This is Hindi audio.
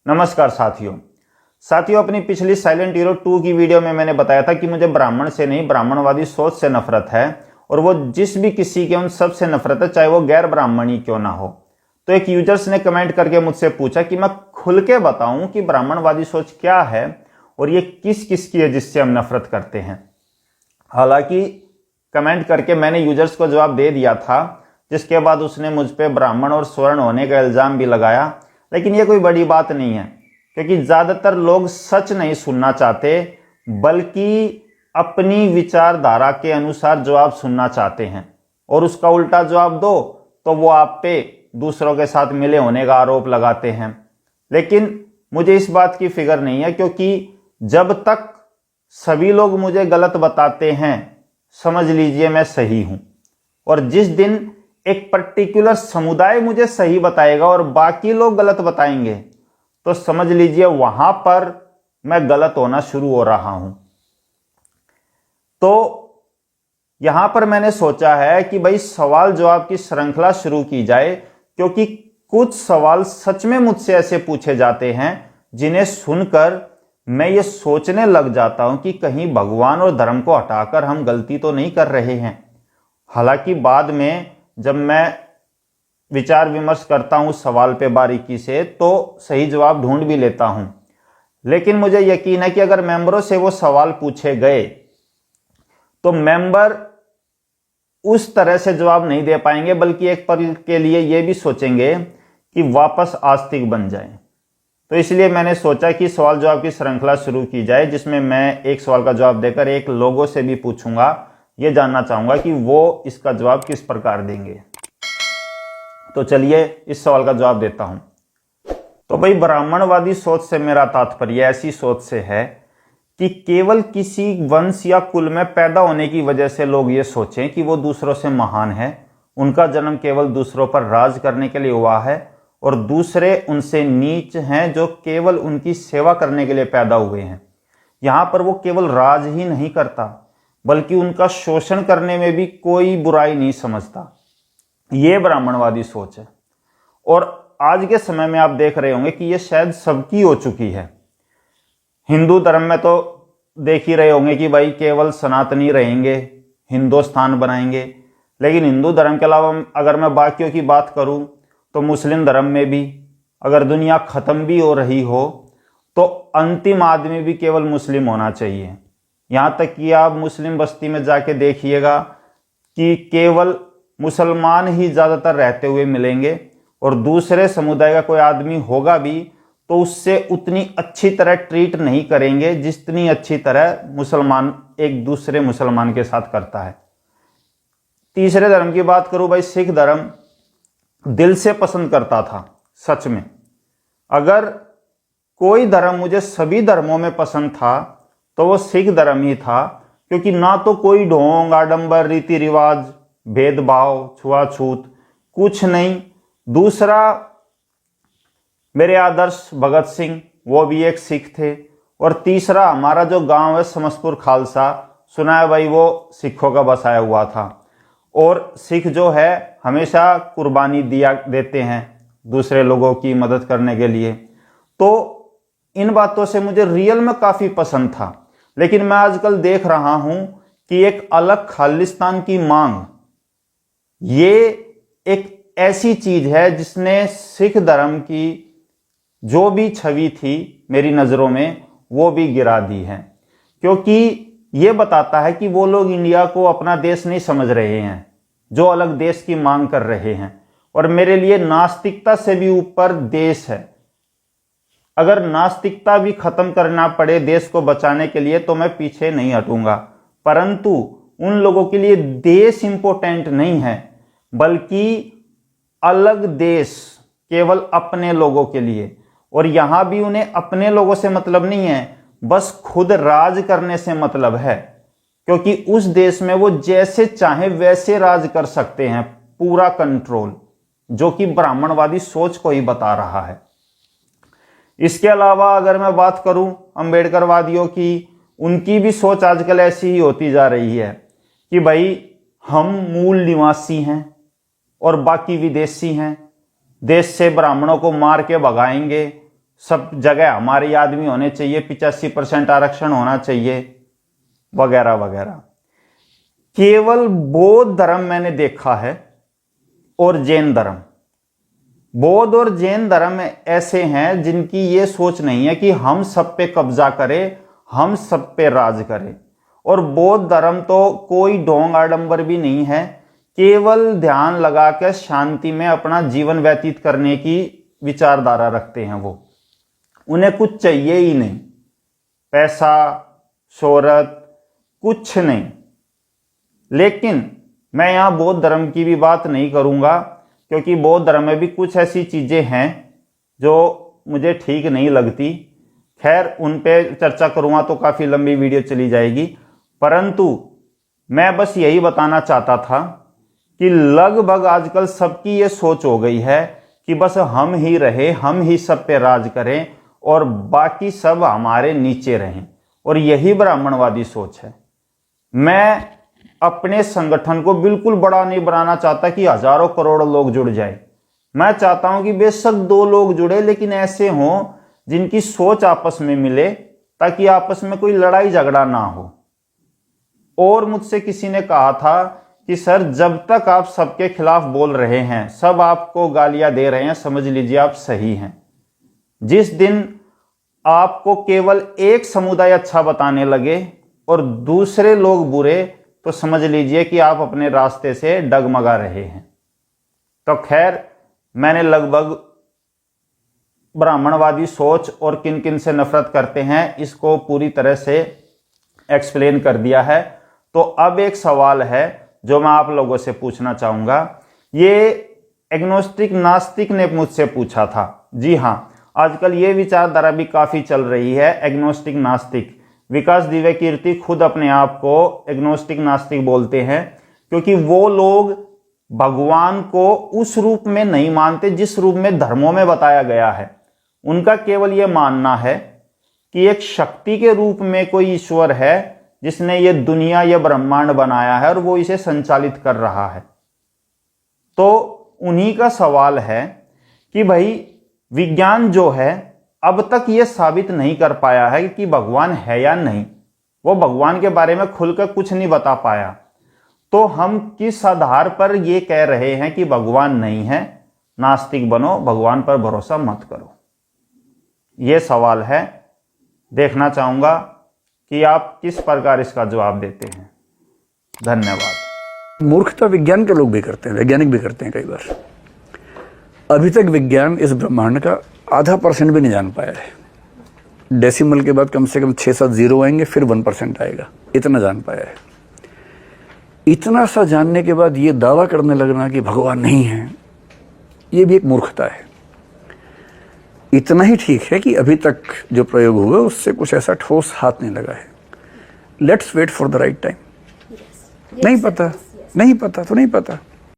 नमस्कार साथियों, अपनी पिछली साइलेंट हीरो 2 की वीडियो में मैंने बताया था कि मुझे ब्राह्मण से नहीं, ब्राह्मणवादी सोच से नफरत है और वो जिस भी किसी के उन सब से नफरत है, चाहे वो गैर ब्राह्मणी क्यों ना हो। तो एक यूजर्स ने कमेंट करके मुझसे पूछा कि मैं खुल के बताऊं कि ब्राह्मणवादी सोच क्या है और ये किस किस की है जिससे हम नफरत करते हैं। हालांकि कमेंट करके मैंने यूजर्स को जवाब दे दिया था, जिसके बाद उसने मुझ पर ब्राह्मण और स्वर्ण होने का इल्जाम भी लगाया। लेकिन ये कोई बड़ी बात नहीं है, क्योंकि ज्यादातर लोग सच नहीं सुनना चाहते, बल्कि अपनी विचारधारा के अनुसार जवाब सुनना चाहते हैं। और उसका उल्टा जवाब दो तो वो आप पे दूसरों के साथ मिले होने का आरोप लगाते हैं। लेकिन मुझे इस बात की फिक्र नहीं है, क्योंकि जब तक सभी लोग मुझे गलत बताते हैं, समझ लीजिए मैं सही हूं। और जिस दिन एक पर्टिकुलर समुदाय मुझे सही बताएगा और बाकी लोग गलत बताएंगे, तो समझ लीजिए वहां पर मैं गलत होना शुरू हो रहा हूं। तो यहां पर मैंने सोचा है कि भाई सवाल जवाब की श्रृंखला शुरू की जाए, क्योंकि कुछ सवाल सच में मुझसे ऐसे पूछे जाते हैं जिन्हें सुनकर मैं ये सोचने लग जाता हूं कि कहीं भगवान और धर्म को हटाकर हम गलती तो नहीं कर रहे हैं। हालांकि बाद में जब मैं विचार विमर्श करता हूं सवाल पे बारीकी से, तो सही जवाब ढूंढ भी लेता हूं। लेकिन मुझे यकीन है कि अगर मेंबरों से वो सवाल पूछे गए तो मेंबर उस तरह से जवाब नहीं दे पाएंगे, बल्कि एक पल के लिए ये भी सोचेंगे कि वापस आस्तिक बन जाएं। तो इसलिए मैंने सोचा कि सवाल जवाब की श्रृंखला शुरू की जाए, जिसमें मैं एक सवाल का जवाब देकर एक लोगों से भी पूछूंगा, ये जानना चाहूंगा कि वो इसका जवाब किस प्रकार देंगे। तो चलिए इस सवाल का जवाब देता हूं। तो भाई, ब्राह्मणवादी सोच से मेरा तात्पर्य ऐसी सोच से है कि केवल किसी वंश या कुल में पैदा होने की वजह से लोग ये सोचें कि वो दूसरों से महान है, उनका जन्म केवल दूसरों पर राज करने के लिए हुआ है और दूसरे उनसे नीच हैं जो केवल उनकी सेवा करने के लिए पैदा हुए हैं। यहां पर वो केवल राज ही नहीं करता, बल्कि उनका शोषण करने में भी कोई बुराई नहीं समझता। ये ब्राह्मणवादी सोच है। और आज के समय में आप देख रहे होंगे कि ये शायद सबकी हो चुकी है। हिंदू धर्म में तो देख ही रहे होंगे कि भाई केवल सनातनी रहेंगे, हिंदुस्तान बनाएंगे। लेकिन हिंदू धर्म के अलावा अगर मैं बाकियों की बात करूं तो मुस्लिम धर्म में भी अगर दुनिया खत्म भी हो रही हो तो अंतिम आदमी भी केवल मुस्लिम होना चाहिए। यहां तक कि आप मुस्लिम बस्ती में जाके देखिएगा कि केवल मुसलमान ही ज्यादातर रहते हुए मिलेंगे, और दूसरे समुदाय का कोई आदमी होगा भी तो उससे उतनी अच्छी तरह ट्रीट नहीं करेंगे जितनी अच्छी तरह मुसलमान एक दूसरे मुसलमान के साथ करता है। तीसरे धर्म की बात करूं, भाई सिख धर्म दिल से पसंद करता था। सच में अगर कोई धर्म मुझे सभी धर्मों में पसंद था तो वो सिख धर्म ही था, क्योंकि ना तो कोई ढोंग, आडंबर, रीति रिवाज, भेदभाव, छुआछूत कुछ नहीं। दूसरा, मेरे आदर्श भगत सिंह वो भी एक सिख थे। और तीसरा, हमारा जो गांव है समस्तपुर खालसा, सुना है भाई वो सिखों का बसाया हुआ था। और सिख जो है हमेशा कुर्बानी देते हैं दूसरे लोगों की मदद करने के लिए। तो इन बातों से मुझे रियल में काफी पसंद था। लेकिन मैं आजकल देख रहा हूं कि एक अलग खालिस्तान की मांग, ये एक ऐसी चीज है जिसने सिख धर्म की जो भी छवि थी मेरी नजरों में वो भी गिरा दी है। क्योंकि ये बताता है कि वो लोग इंडिया को अपना देश नहीं समझ रहे हैं, जो अलग देश की मांग कर रहे हैं। और मेरे लिए नास्तिकता से भी ऊपर देश है। अगर नास्तिकता भी खत्म करना पड़े देश को बचाने के लिए तो मैं पीछे नहीं हटूंगा। परंतु उन लोगों के लिए देश इंपॉर्टेंट नहीं है, बल्कि अलग देश केवल अपने लोगों के लिए। और यहां भी उन्हें अपने लोगों से मतलब नहीं है, बस खुद राज करने से मतलब है। क्योंकि उस देश में वो जैसे चाहे वैसे राज कर सकते हैं, पूरा कंट्रोल, जो कि ब्राह्मणवादी सोच को ही बता रहा है। इसके अलावा अगर मैं बात करूं अंबेडकरवादियों की, उनकी भी सोच आजकल ऐसी ही होती जा रही है कि भाई हम मूल निवासी हैं और बाकी विदेशी हैं, देश से ब्राह्मणों को मार के भगाएंगे, सब जगह हमारे आदमी होने चाहिए, 85% आरक्षण होना चाहिए, वगैरह वगैरह। केवल बौद्ध धर्म मैंने देखा है और जैन धर्म। बौद्ध और जैन धर्म ऐसे हैं जिनकी ये सोच नहीं है कि हम सब पे कब्जा करें, हम सब पे राज करें। और बौद्ध धर्म तो कोई ढोंग आडंबर भी नहीं है, केवल ध्यान लगाकर शांति में अपना जीवन व्यतीत करने की विचारधारा रखते हैं। वो उन्हें कुछ चाहिए ही नहीं, पैसा शोहरत कुछ नहीं। लेकिन मैं यहाँ बौद्ध धर्म की भी बात नहीं करूँगा, क्योंकि बौद्ध धर्म में भी कुछ ऐसी चीज़ें हैं जो मुझे ठीक नहीं लगती। खैर उन पे चर्चा करूँगा तो काफ़ी लंबी वीडियो चली जाएगी, परंतु मैं बस यही बताना चाहता था कि लगभग आजकल सबकी ये सोच हो गई है कि बस हम ही रहे, हम ही सब पे राज करें और बाकी सब हमारे नीचे रहें, और यही ब्राह्मणवादी सोच है। मैं अपने संगठन को बिल्कुल बड़ा नहीं बनाना चाहता कि हजारों करोड़ों लोग जुड़ जाए। मैं चाहता हूं कि बेशक 2 लोग जुड़े, लेकिन ऐसे हों जिनकी सोच आपस में मिले, ताकि आपस में कोई लड़ाई झगड़ा ना हो। और मुझसे किसी ने कहा था कि सर जब तक आप सबके खिलाफ बोल रहे हैं, सब आपको गालियां दे रहे हैं, समझ लीजिए आप सही हैं। जिस दिन आपको केवल एक समुदाय अच्छा बताने लगे और दूसरे लोग बुरे, तो समझ लीजिए कि आप अपने रास्ते से डगमगा रहे हैं। तो खैर मैंने लगभग ब्राह्मणवादी सोच और किन किन से नफरत करते हैं इसको पूरी तरह से एक्सप्लेन कर दिया है। तो अब एक सवाल है जो मैं आप लोगों से पूछना चाहूंगा। ये एग्नोस्टिक नास्तिक ने मुझसे पूछा था। जी हाँ, आजकल ये विचारधारा भी काफी चल रही है, एग्नोस्टिक नास्तिक। विकास दिव्य कीर्ति खुद अपने आप को एग्नोस्टिक नास्तिक बोलते हैं, क्योंकि वो लोग भगवान को उस रूप में नहीं मानते जिस रूप में धर्मों में बताया गया है। उनका केवल ये मानना है कि एक शक्ति के रूप में कोई ईश्वर है जिसने ये दुनिया, ये ब्रह्मांड बनाया है और वो इसे संचालित कर रहा है। तो उन्हीं का सवाल है कि भाई विज्ञान जो है अब तक ये साबित नहीं कर पाया है कि भगवान है या नहीं। वो भगवान के बारे में खुलकर कुछ नहीं बता पाया, तो हम किस आधार पर ये कह रहे हैं कि भगवान नहीं है, नास्तिक बनो, भगवान पर भरोसा मत करो? ये सवाल है। देखना चाहूंगा कि आप किस प्रकार इसका जवाब देते हैं। धन्यवाद। मूर्खता विज्ञान के लोग भी करते हैं, वैज्ञानिक भी करते हैं कई बार। अभी तक विज्ञान इस ब्रह्मांड का 0.5% भी नहीं जान पाया है। डेसिमल के बाद कम से कम 6-7 जीरो आएंगे, फिर 1% आएगा, इतना जान पाया है। इतना सा जानने के बाद ये दावा करने लगना कि भगवान नहीं है, ये भी एक मूर्खता है। इतना ही ठीक है कि अभी तक जो प्रयोग हुआ उससे कुछ ऐसा ठोस हाथ नहीं लगा है। Let's wait for the right time. नहीं पता तो नहीं पता।